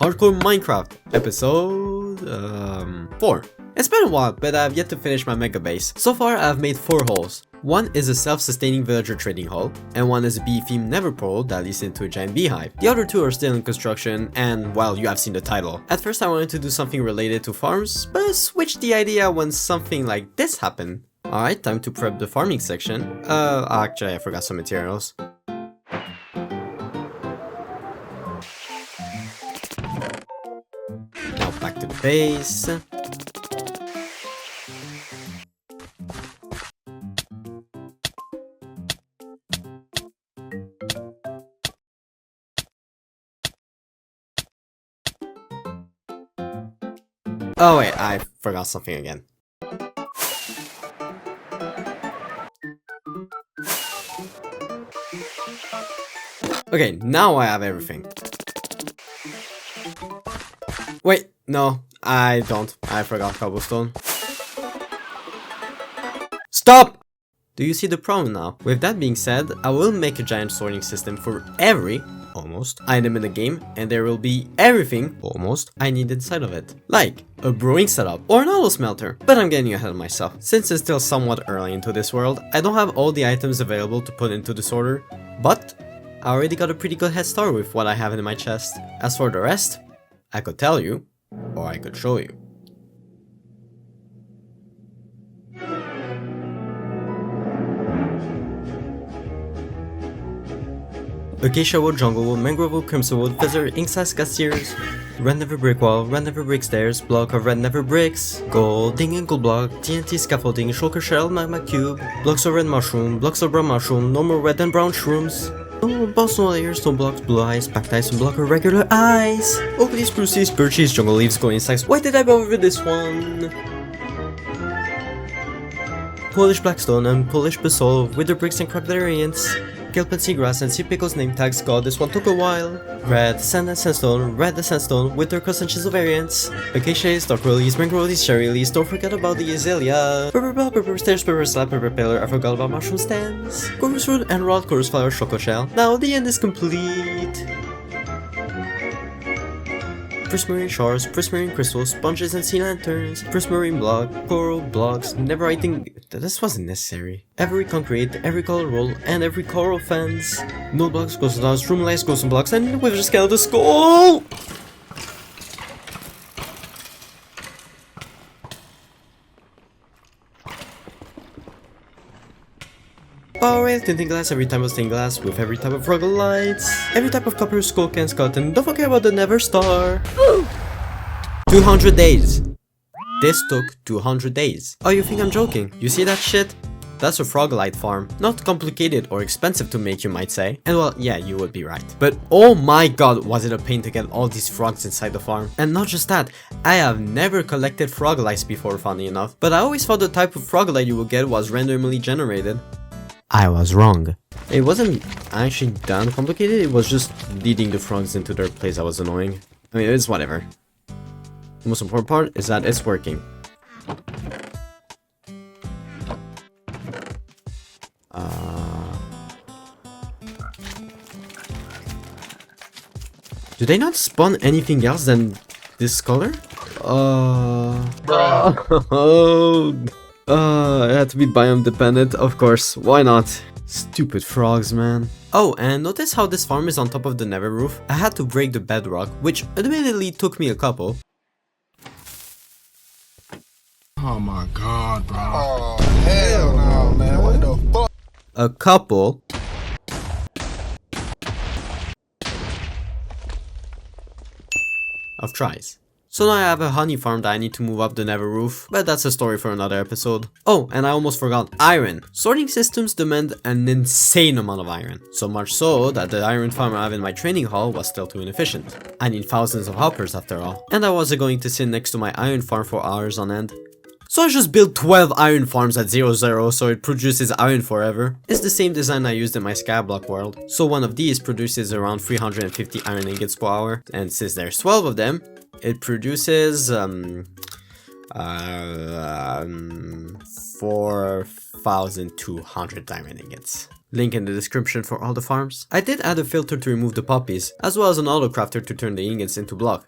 Hardcore Minecraft, episode 4. It's been a while, but I've yet to finish my mega base. So far, I've made 4 holes. One is a self-sustaining villager trading hall, and one is a bee-themed nether portal that leads into a giant beehive. The other 2 are still in construction, and well, you have seen the title. At first I wanted to do something related to farms, but switched the idea when something like this happened. Alright, time to prep the farming section. Actually I forgot some materials. Now back to the base. Oh wait, I forgot something again. Okay, now I have everything. Wait, no, I don't. I forgot cobblestone. Stop! Do you see the problem now? With that being said, I will make a giant sorting system for every, almost, item in the game, and there will be everything, almost, I need inside of it. Like a brewing setup or an auto smelter. But I'm getting ahead of myself. Since it's still somewhat early into this world, I don't have all the items available to put into the sorter, but I already got a pretty good head start with what I have in my chest. As for the rest, I could tell you, or I could show you. Acacia wood, jungle wood, mangrove wood, crimson wood, feather, ink size glaciers, red never brick wall, red never brick stairs, block of red never bricks, golding and gold block, TNT scaffolding, shulker shell, magma cube, blocks of red mushroom, blocks of brown mushroom, normal red and brown shrooms, stone layers, stone blocks, blue eyes, bactites, and block of regular eyes, oak leaves, spruce leaves, birch leaves, jungle leaves, golden insects. Why did I bother with this one? Polish blackstone and Polish basalt, wither bricks and cracked variants. Kelp and seagrass and sea pickles name tags. God, this one took a while. Red sand and sandstone, red and sandstone, with their chisel variants. Acacia, dark lilies, mangrove lilies, cherry lilies. Don't forget about the azalea. Purple bell, purple stairs, purple slab, purple pillar. I forgot about mushroom stands. Chorus root and rod, chorus flower, choco shell. Now the end is complete. Prismarine shards, prismarine crystals, sponges and sea lanterns, prismarine block, coral blocks, never I think this wasn't necessary. Every concrete, every color roll, and every coral fence. No blocks, ghost dogs, room lights, ghost blocks, and wither skeleton skull! Power rail, tinting glass, every type of stained glass, with every type of rugged lights, every type of copper, skull can, skeleton, don't forget about the Never Star. 200 days. This took 200 days. Oh, you think I'm joking? You see that shit? That's a frogolite farm. Not complicated or expensive to make, you might say. And well, yeah, you would be right. But oh my god, was it a pain to get all these frogs inside the farm. And not just that, I have never collected frogolites before, funny enough. But I always thought the type of frogolite you would get was randomly generated. I was wrong. It wasn't actually that complicated, it was just leading the frogs into their place that was annoying. I mean, it's whatever. The most important part is that it's working. Do they not spawn anything else than this color? It had to be biome dependent, of course, why not? Stupid frogs, man. Oh, and notice how this farm is on top of the nether roof? I had to break the bedrock, which admittedly took me a couple. Oh my god, bro. Oh, hell no, man. What the fuck? A couple. Of tries. So now I have a honey farm that I need to move up the nether roof, but that's a story for another episode. Oh, and I almost forgot, iron. Sorting systems demand an insane amount of iron. So much so that the iron farm I have in my training hall was still too inefficient. I need thousands of hoppers after all. And I wasn't going to sit next to my iron farm for hours on end. So I just built 12 iron farms at 0-0 so it produces iron forever. It's the same design I used in my skyblock world. So one of these produces around 350 iron ingots per hour. And since there's 12 of them, it produces 4,200 diamond ingots. Link in the description for all the farms. I did add a filter to remove the poppies, as well as an auto crafter to turn the ingots into block.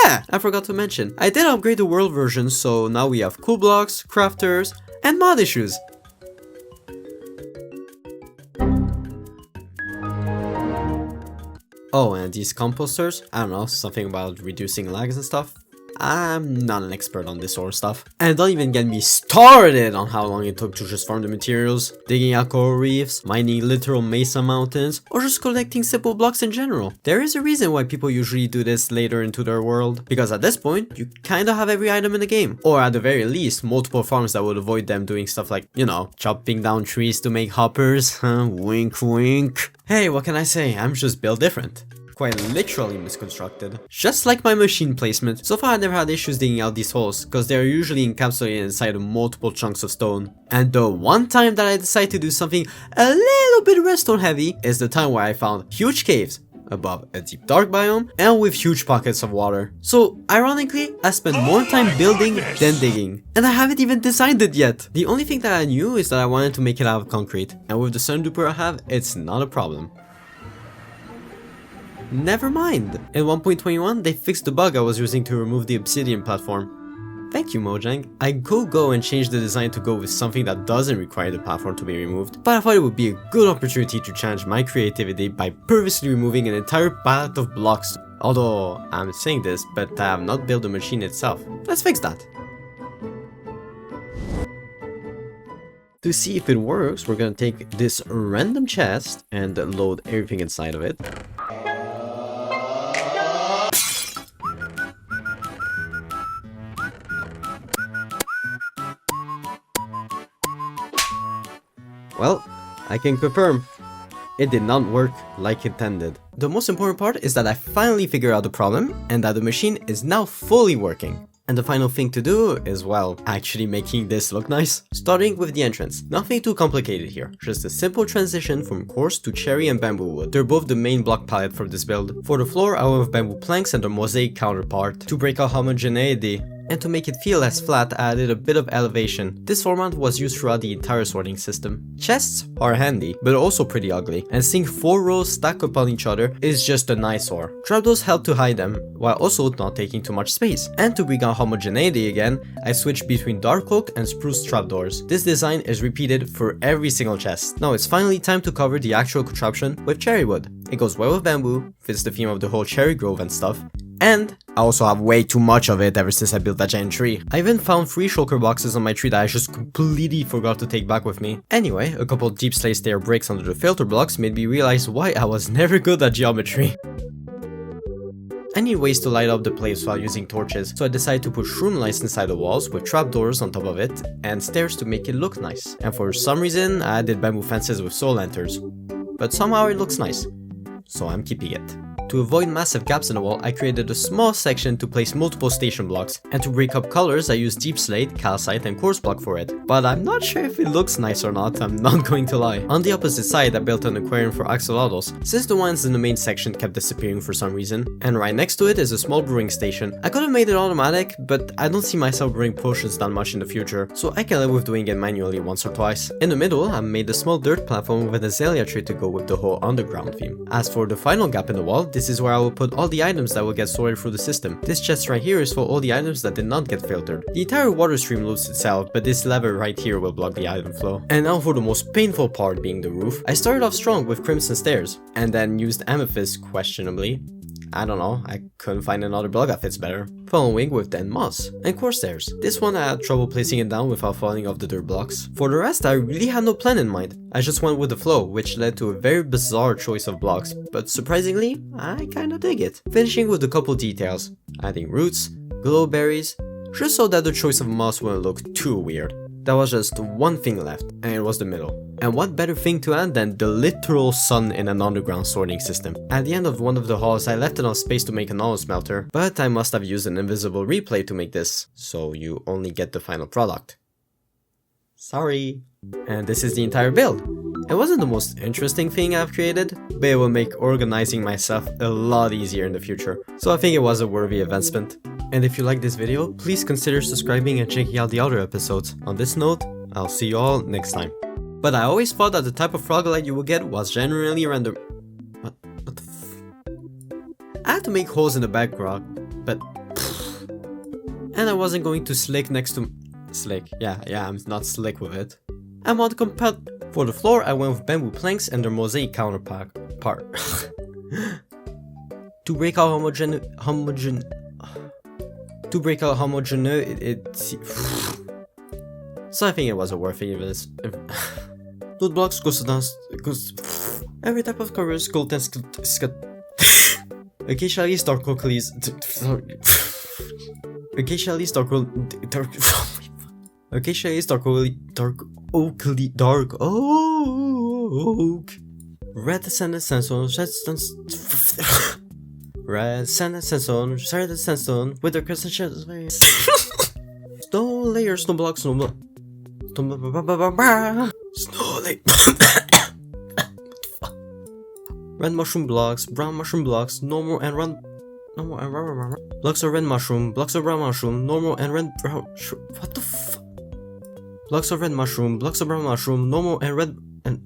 yeah, I forgot to mention, I did upgrade the world version, so now we have cool blocks, crafters, and mod issues. Oh, and these composters, I don't know, something about reducing lags and stuff. I'm not an expert on this sort of stuff. And don't even get me started on how long it took to just farm the materials, digging out coral reefs, mining literal mesa mountains, or just collecting simple blocks in general. There is a reason why people usually do this later into their world, because at this point, you kinda have every item in the game. Or at the very least, multiple farms that would avoid them doing stuff like, you know, chopping down trees to make hoppers, wink wink. Hey, what can I say, I'm just built different. Quite literally misconstructed. Just like my machine placement, so far I never had issues digging out these holes, cause they are usually encapsulated inside of multiple chunks of stone. And the one time that I decide to do something a little bit redstone heavy is the time where I found huge caves above a deep dark biome and with huge pockets of water. So ironically, I spent more time building than digging. And I haven't even designed it yet. The only thing that I knew is that I wanted to make it out of concrete, and with the sun duper I have, it's not a problem. Never mind! In 1.21, they fixed the bug I was using to remove the obsidian platform. Thank you, Mojang. I could go and change the design to go with something that doesn't require the platform to be removed, but I thought it would be a good opportunity to challenge my creativity by purposely removing an entire palette of blocks. Although, I'm saying this, but I have not built the machine itself. Let's fix that. To see if it works, we're gonna take this random chest and load everything inside of it. Well, I can confirm, it did not work like intended. The most important part is that I finally figured out the problem and that the machine is now fully working. And the final thing to do is, well, actually making this look nice. Starting with the entrance. Nothing too complicated here, just a simple transition from coarse to cherry and bamboo wood. They're both the main block palette for this build. For the floor, I went with bamboo planks and a mosaic counterpart to break out homogeneity. And to make it feel less flat, I added a bit of elevation. This format was used throughout the entire sorting system. Chests are handy, but also pretty ugly, and seeing 4 rows stack upon each other is just an eyesore. Trapdoors help to hide them, while also not taking too much space. And to bring out homogeneity again, I switched between dark oak and spruce trapdoors. This design is repeated for every single chest. Now it's finally time to cover the actual contraption with cherry wood. It goes well with bamboo, fits the theme of the whole cherry grove and stuff. And I also have way too much of it ever since I built that giant tree. I even found 3 shulker boxes on my tree that I just completely forgot to take back with me. Anyway, a couple deep slate stair bricks under the filter blocks made me realize why I was never good at geometry. I need ways to light up the place while using torches, so I decided to put shroom lights inside the walls with trapdoors on top of it and stairs to make it look nice. And for some reason, I added bamboo fences with soul lanterns. But somehow it looks nice, so I'm keeping it. To avoid massive gaps in the wall, I created a small section to place multiple station blocks, and to break up colors I used deep slate, calcite and quartz block for it. But I'm not sure if it looks nice or not, I'm not going to lie. On the opposite side, I built an aquarium for axolotls, since the ones in the main section kept disappearing for some reason, and right next to it is a small brewing station. I could have made it automatic, but I don't see myself brewing potions that much in the future, so I can live with doing it manually once or twice. In the middle, I made a small dirt platform with an azalea tree to go with the whole underground theme. As for the final gap in the wall, this is where I will put all the items that will get sorted through the system. This chest right here is for all the items that did not get filtered. The entire water stream loops itself, but this lever right here will block the item flow. And now for the most painful part, being the roof. I started off strong with crimson stairs, and then used amethyst questionably. I don't know, I couldn't find another block that fits better. Following with then moss and quartz stairs. This one I had trouble placing it down without falling off the dirt blocks. For the rest, I really had no plan in mind. I just went with the flow, which led to a very bizarre choice of blocks, but surprisingly, I kinda dig it. Finishing with a couple details, adding roots, glowberries, just so that the choice of moss wouldn't look too weird. There was just one thing left, and it was the middle. And what better thing to add than the literal sun in an underground sorting system. At the end of one of the halls, I left enough space to make an auto smelter, but I must have used an invisible replay to make this, so you only get the final product. Sorry. And this is the entire build. It wasn't the most interesting thing I've created, but it will make organizing myself a lot easier in the future, so I think it was a worthy investment. And if you like this video, please consider subscribing and checking out the other episodes. On this note, I'll see you all next time. But I always thought that the type of frogolite you would get was generally random. What the f... I had to make holes in the background, but And I wasn't going to slick next to slick. Yeah, I'm not slick with it. And mod compat for the floor, I went with bamboo planks and their mosaic counterpart. To break out homogeneity. So I think it was a worth it. Loot blocks goes every type of cover skull and occasionally dark oakley's occasionally dark oak red sanded sandstone red sanded sandstone with their crescent stone layers, snow blocks, snow layer red mushroom blocks, brown mushroom blocks, normal and brown blocks of red mushroom, blocks of brown mushroom, normal and red brown. What the fuck? Blocks of red mushroom, blocks of brown mushroom, normal and red and